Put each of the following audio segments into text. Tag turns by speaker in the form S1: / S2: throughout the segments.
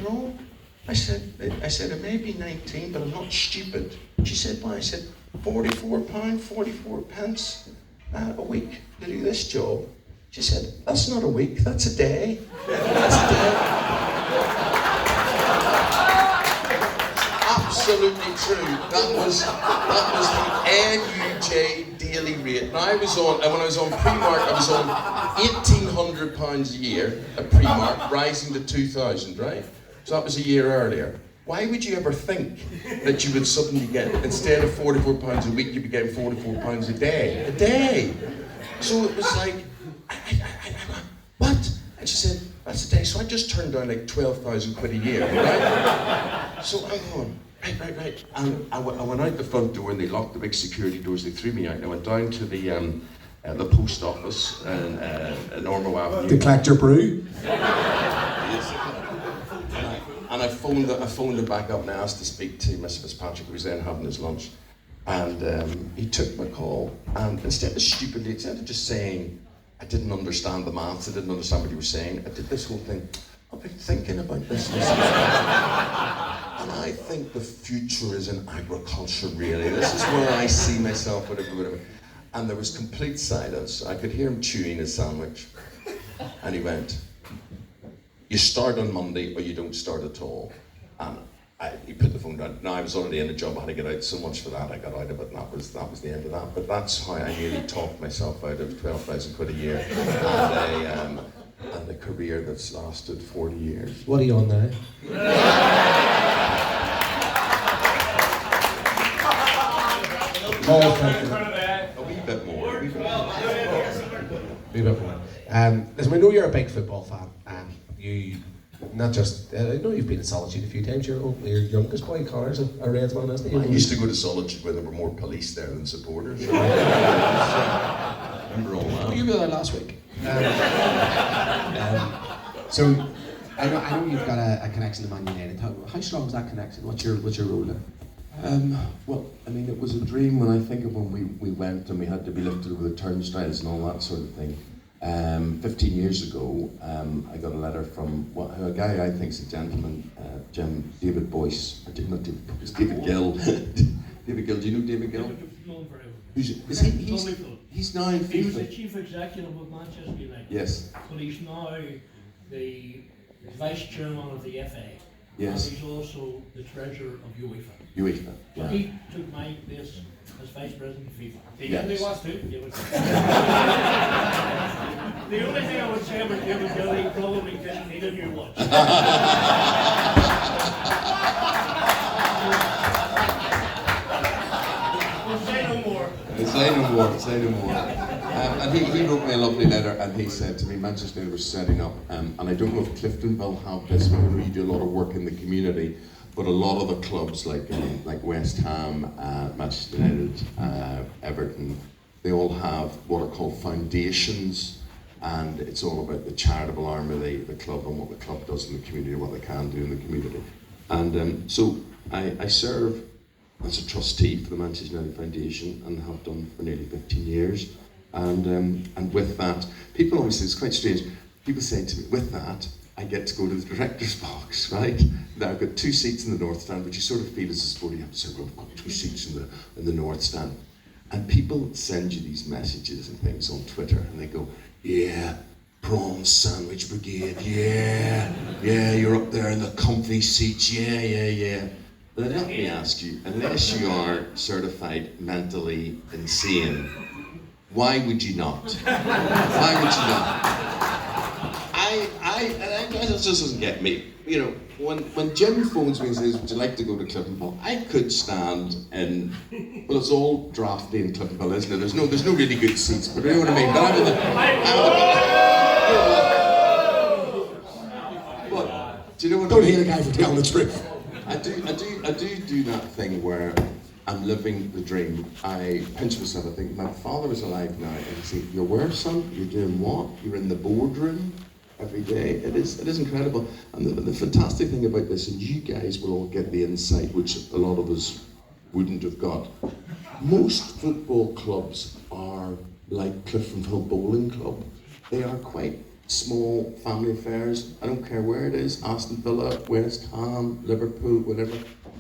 S1: wrong? I said, it may be 19, but I'm not stupid. She said, why? I said, £44, 44 pence a week to do this job. She said, that's not a week, that's a day. That's a day. Absolutely true. That was the NUJ daily rate. And when I was on Primark, I was on £1,800 a year at Primark, rising to 2,000, right? So that was a year earlier. Why would you ever think that you would suddenly get, instead of £44 a week, you'd be getting £44 a day? A day! So it was like, what? And she said, that's a day. So I just turned down like 12,000 quid a year, right? So I'm going, right. And I went out the front door and they locked the big security doors, they threw me out. And I went down to the post office in Ormeau Avenue.
S2: To collect your brew?
S1: And I phoned him back up and I asked to speak to Mr. Fitzpatrick, who was then having his lunch. And he took my call, and instead of just saying, I didn't understand the maths, I didn't understand what he was saying, I did this whole thing. I've been thinking about this. And I think the future is in agriculture, really. This is where I see myself, whatever. And there was complete silence. I could hear him chewing his sandwich. And he went, you start on Monday or you don't start at all. And he put the phone down. Now I was already in a job, I had to get out. So much for that, I got out of it, and that was the end of that. But that's how I nearly talked myself out of 12,000 quid a year and a career that's lasted 40 years.
S2: What are you on now?
S1: A wee bit more.
S2: Listen, we know you're a big football fan, and you not just. I know you've been in Solitude a few times. Your youngest boy, Connor's a Reds man, isn't he?
S1: I used to go to Solitude where there were more police there than supporters. Remember all that?
S2: You were there last week. So I know you've got a connection to Man United. How strong is that connection? What's your role there?
S3: Well, I mean, it was a dream when I think of when we went and we had to be lifted with the turnstiles and all that sort of thing. 15 years ago, I got a letter from a guy I think is a gentleman, David Boyce, or not David Boyce, David Gill. David Gill, do you know David Gill? He's now in FIFA.
S4: He was the chief executive of Manchester United.
S3: Yes.
S4: But he's now the vice chairman of the FA.
S3: Yes.
S4: And he's also the treasurer of UEFA.
S3: UEFA.
S4: So he took my place as vice president of FIFA.
S3: Yes.
S4: He was too. The only thing I would say about David Gill, he probably didn't need a new watch.
S3: Say no more. And he wrote me a lovely letter, and he said to me, Manchester United was setting up, and I don't know if Cliftonville have this, but I know you do a lot of work in the community, but a lot of the clubs like West Ham, Manchester United, Everton, they all have what are called foundations, and it's all about the charitable arm of the club and what the club does in the community, what they can do in the community. And so I serve as a trustee for the Manchester United Foundation and have done for nearly 15 years. And with that, people always say, it's quite strange, people say to me, with that, I get to go to the director's box, right? Now I've got 2 seats in the North Stand, which you sort of feel as a supporter, you have to say, well, I've got 2 seats in the North Stand. And people send you these messages and things on Twitter, and they go, yeah, prawn sandwich brigade, yeah, you're up there in the comfy seats, yeah. But let me ask you, unless you are certified mentally insane, why would you not? Why would you not? That just doesn't get me. You know, when Jim phones me and says, would you like to go to Cliftonville? I could stand in, well, it's all drafty in Cliftonville, isn't it? There's no really good seats, but you know what I mean? But I'm in the what? Do you know what
S2: Don't
S3: I mean?
S2: hate a guy for telling the truth.
S3: I do that thing where I'm living the dream. I pinch myself, I think, my father is alive now, and I say, you're where, son? You're doing what? You're in the boardroom every day. It is incredible. And the fantastic thing about this, and you guys will all get the insight, which a lot of us wouldn't have got. Most football clubs are like Cliftonville Bowling Club. They are quite small family affairs. I don't care where it is, Aston Villa, West Ham, Liverpool, whatever.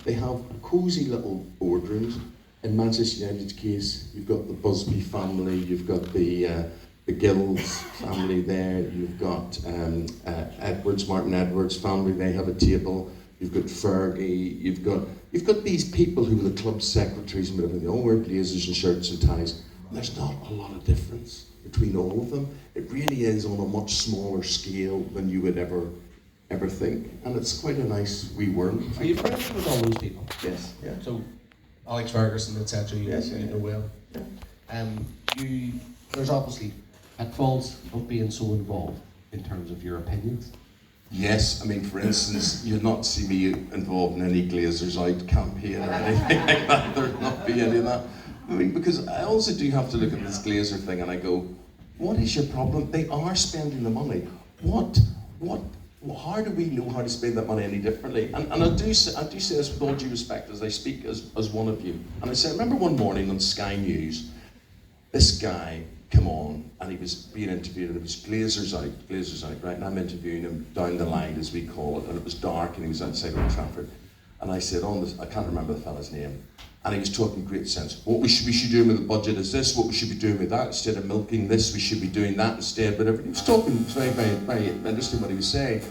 S3: They have cosy little boardrooms. In Manchester United's case, you've got the Busby family, you've got the Gills family there, you've got Martin Edwards family, they have a table, you've got Fergie, you've got these people who are the club secretaries and whatever, they all wear blazers and shirts and ties. And there's not a lot of difference between all of them. It really is on a much smaller scale than you would ever think. And it's quite a nice wee world.
S2: Are you friends with all those people?
S3: Yes, yeah.
S2: So, Alex Ferguson, etc. You
S3: Yes,
S2: you
S3: yeah.
S2: know well. There's obviously pitfalls of being so involved in terms of your opinions.
S3: Yes, I mean, for instance, you'll not see me involved in any Glazers Out campaign or anything like that. There'll not be any of that. I mean, because I also do have to look at this Glazer thing and I go, what is your problem? They are spending the money. How do we know how to spend that money any differently? And I do say this with all due respect as I speak as one of you. And I say, I remember one morning on Sky News, this guy come on and he was being interviewed and it was Glazers Out, right? And I'm interviewing him down the line, as we call it, and it was dark and he was outside Old Trafford. And I said, I can't remember the fella's name. And he was talking great sense. What we should be doing with the budget is this, what we should be doing with that. Instead of milking this, we should be doing that instead. But he was talking very, very, very interesting what he was saying.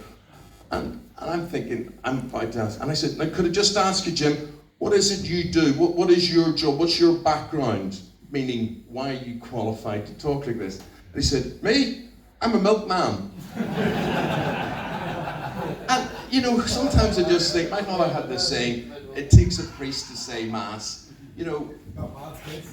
S3: And I'm thinking, I'm about to ask. And I said, now could I just ask you, Jim, what is it you do? What is your job? What's your background? Meaning, why are you qualified to talk like this? And he said, me? I'm a milkman. And, you know, sometimes I just think, my father had this saying, it takes a priest to say mass. You know,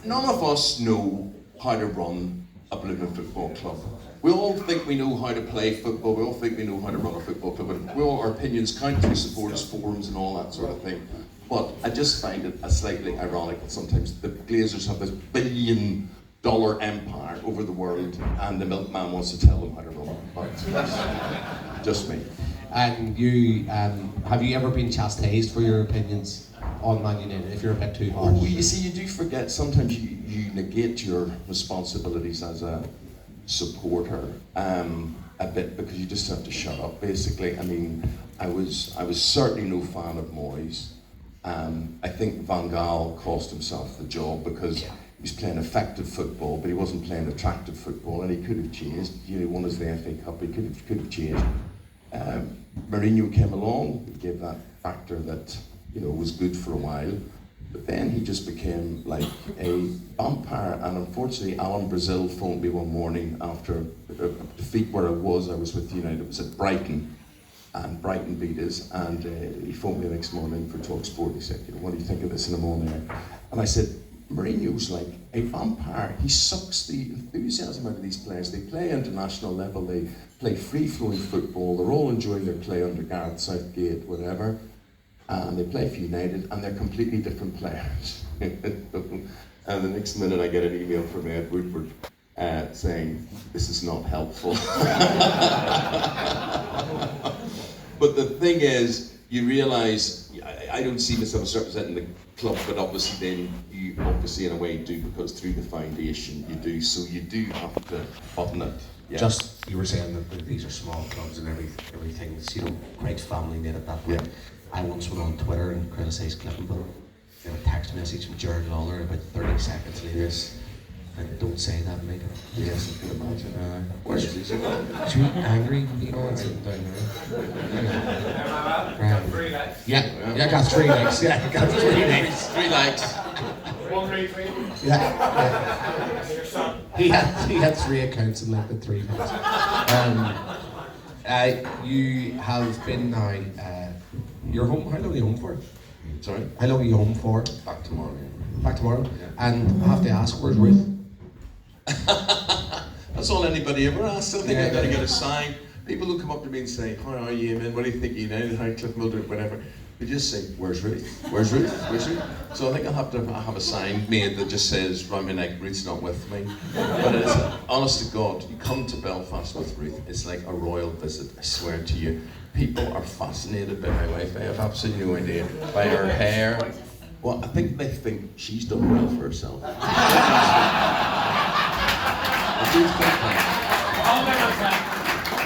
S3: none of us know how to run a blooming football club. We all think we know how to play football, we all think we know how to run a football club, and our opinions count through supporters forums and all that sort of thing. But I just find it slightly ironic that sometimes the Glazers have this billion-dollar empire over the world and the milkman wants to tell them how to run it. But that's just me.
S2: And you, have you ever been chastised for your opinions on Man United, if you're a bit too harsh?
S3: Oh, you see, you do forget, sometimes you negate your responsibilities as a supporter a bit because you just have to shut up, basically. I mean, I was certainly no fan of Moyes. I think Van Gaal cost himself the job because he was playing effective football, but he wasn't playing attractive football, and he could have changed. You know, he won us the FA Cup, he could have changed. Mourinho came along, he gave that factor that, you know, was good for a while, but then he just became like a vampire. And unfortunately, Alan Brazil phoned me one morning after a defeat where I was with United. It was at Brighton, and Brighton beat us, and he phoned me the next morning for TalkSport. He said, you know, what do you think of this? And I'm on there. And I said, Mourinho's like a vampire. He sucks the enthusiasm out of these players. They play international level, they play free-flowing football, they're all enjoying their play under Gareth Southgate, whatever. And they play for United, and they're completely different players. And the next minute I get an email from Ed Woodward saying, this is not helpful. But the thing is, you realise, I don't see myself as representing the club, but obviously then you obviously in a way do, because through the foundation you do, so you do have to button it. Yeah.
S2: Just, you were saying that these are small clubs and everything, you know, great family made it that way.
S3: Yeah.
S2: I once went on Twitter and criticised Cliftonville. They had a text message from Jared Lawler about 30 seconds later.
S3: Yes.
S2: And don't say that, make it.
S3: Yes, I can imagine. Where's he?
S2: Too angry, Eamonn, sitting down there. Yeah, I got 3 legs. Yeah, I got 3 legs.
S3: 3 legs.
S4: 1, 2, 3.
S2: Yeah.
S4: Your son.
S2: He had 3 accounts and left at 3 months. You have been now. You're home. How long are you home for?
S3: Sorry?
S2: How long are you home for?
S3: Back tomorrow.
S2: Back tomorrow. And I have to ask, where's Ruth?
S3: That's all anybody ever asks. I think I've got to get a sign. People who come up to me and say, how are you, Eamonn? What do you think, United? How Cliftonville, whatever. They just say, where's Ruth? Where's Ruth? Where's Ruth? So I think I'll have to have a sign made that just says, round my neck, Ruth's not with me. But it's, honest to God, you come to Belfast with Ruth, it's like a royal visit, I swear to you. People are fascinated by my wife. I have absolutely no idea. By her hair. Well, I think they think she's done well for herself. I do think that.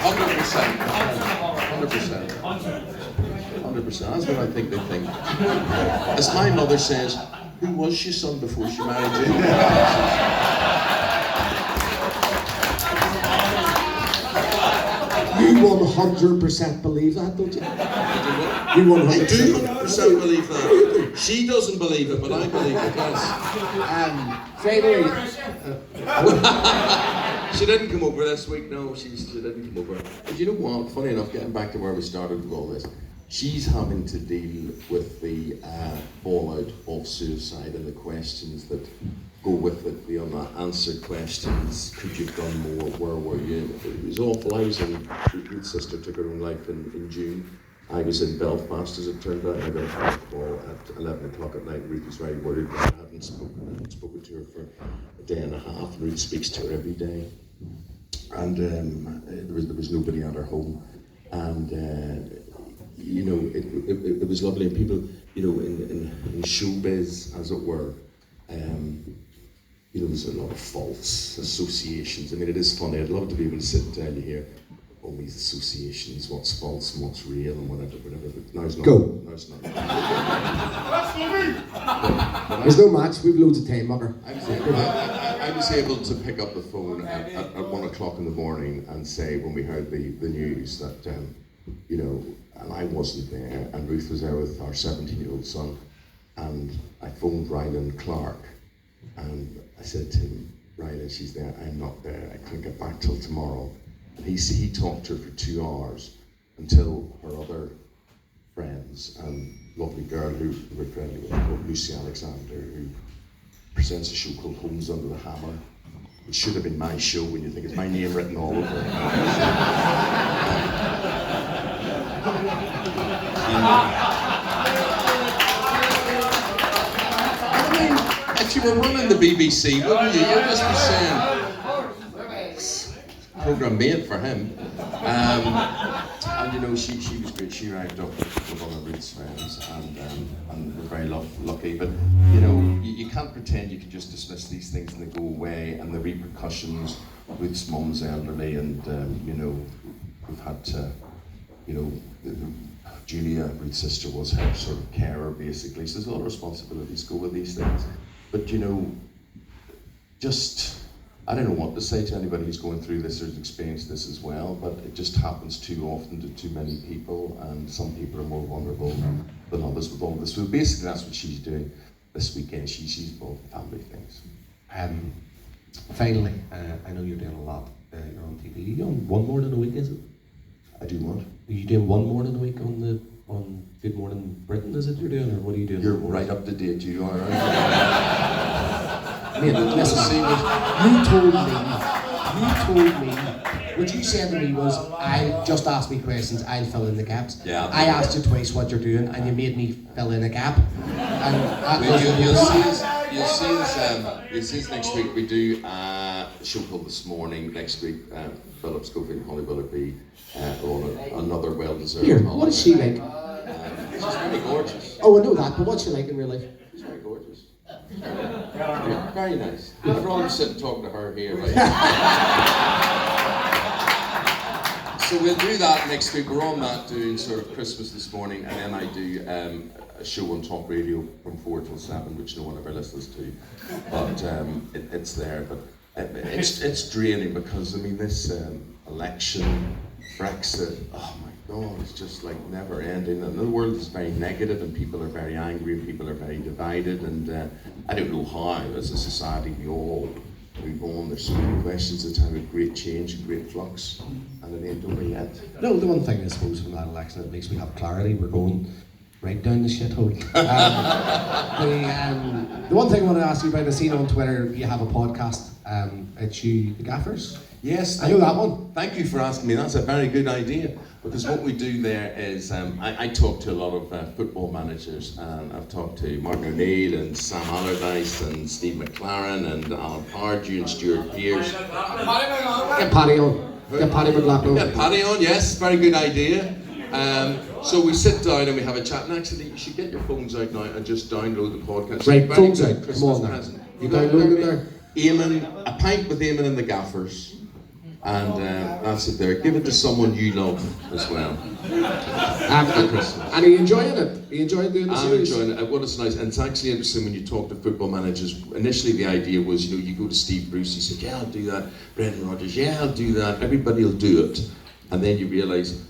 S3: 100%. 100%. That's what I think they think. As my mother says, who was she, son, before she married you?
S5: You 100% believe that, don't you? You 100%.
S3: I do 100% believe that. She doesn't believe it, but I believe it, yes.
S5: Finally,
S3: She didn't come over this week, no, she didn't come over. But you know what, funny enough, getting back to where we started with all this, she's having to deal with the fallout of suicide and the questions that go with it, the unanswered questions. Could you have done more? Where were you? It was awful. I was in, Ruth's sister took her own life in June. I was in Belfast, as it turned out. I got a phone call at 11 o'clock at night. Ruth was very worried. I hadn't spoken to her for a day and a half. Ruth speaks to her every day. And there was nobody at her home. And you know, it was lovely. And people, you know, in showbiz, as it were, you know, there's a lot of false associations. I mean, it is funny. I'd love to be able to sit and tell you here all these associations, what's false and what's real and whatever. But now's not.
S5: Go.
S3: Now's not.
S5: there's no match. We've loads of time, Mugger.
S3: I was able to pick up the phone at 1 o'clock in the morning and say, when we heard the news, that you know, and I wasn't there, and Ruth was there with our 17-year-old son, and I phoned Rylan Clark, and I said to him, Rylan, she's there, I'm not there, I can't get back till tomorrow. And he talked to her for 2 hours until her other friends and lovely girl who we're friendly with, called Lucy Alexander, who presents a show called Holmes Under the Hammer. It should have been my show when you think it's my name written all over it. I mean, if you were running the BBC, wouldn't you? You'd just be saying, program made for him. And you know, she was great. She arrived up with one of Ruth's friends, and we're very lucky. But you know, you can't pretend you can just dismiss these things and they go away. And the repercussions. Ruth's mum's elderly, and you know, we've had to, you know, Julia, Ruth's sister, was her sort of carer basically. So there's a lot of responsibilities go with these things. But you know, just. I don't know what to say to anybody who's going through this or has experienced this as well, but it just happens too often to too many people, and some people are more vulnerable than others with all of this. So basically that's what she's doing this weekend. She's involved in family things.
S2: Finally, I know you're doing a lot. You're on TV. You're on one morning a week, is it?
S3: I do what?
S2: Are you doing one morning a week on Good Morning Britain, is it you're doing, or what are you doing?
S3: You're right up to date, you are, aren't
S5: Mate, listen, you told me, what you said to me was, I'll just ask me questions, I'll fill in the gaps.
S3: Yeah.
S5: I asked you twice what you're doing, and you made me fill in a gap. And
S3: You'll see this next week. We do a show called This Morning. Next week, Philip Schofield and Holly Willoughby are on another well-deserved
S5: Here,
S3: holiday.
S5: what is she like?
S3: She's very gorgeous.
S5: Oh, I know that, but what's she like in real life?
S3: She's very gorgeous. Very nice. I'd rather sit and talk to her here. Right? So we'll do that next week. We're on that doing sort of Christmas This Morning, and then I do a show on Talk Radio from 4 till 7, which no one ever listens to. But it's there. But it's draining because, I mean, this election, Brexit, oh my God, it's just like never ending. And the world is very negative, and people are very angry, and people are very divided. And I don't know how, as a society, we all move on. There's so many questions at a time of great change and great flux, and it ain't over yet.
S2: No, the one thing I suppose from that election, at least we have clarity. We're going right down the shithole. The one thing I want to ask you about, I've seen on Twitter, you have a podcast. It's you, the Gaffers.
S3: Yes,
S2: I know that one.
S3: Thank you for asking me. That's a very good idea, because what we do there is I talk to a lot of football managers, and I've talked to Martin O'Neill and Sam Allardyce and Steve McLaren and Alan Pardew and Stuart Pearce.
S5: Get Paddy on. Get Paddy McLaughlin.
S3: Yeah, Paddy on, yes, very good idea. So we sit down and we have a chat, and actually you should get your phones out now and just download the podcast.
S5: Right,
S3: Very
S5: phones
S3: good
S5: out,
S3: Christmas
S5: come on now.
S3: present.
S5: You download it there?
S3: Eamonn, A Pint with Eamonn and the Gaffers. And that's it there. Give it to someone you love as well.
S5: And are you enjoying it? Are you enjoying doing the
S3: I'm
S5: series?
S3: enjoying it. What is nice, and it's actually interesting when you talk to football managers. Initially, the idea was, you know, you go to Steve Bruce, he said, yeah, I'll do that. Brendan Rodgers, yeah, I'll do that. Everybody will do it. And then you realise,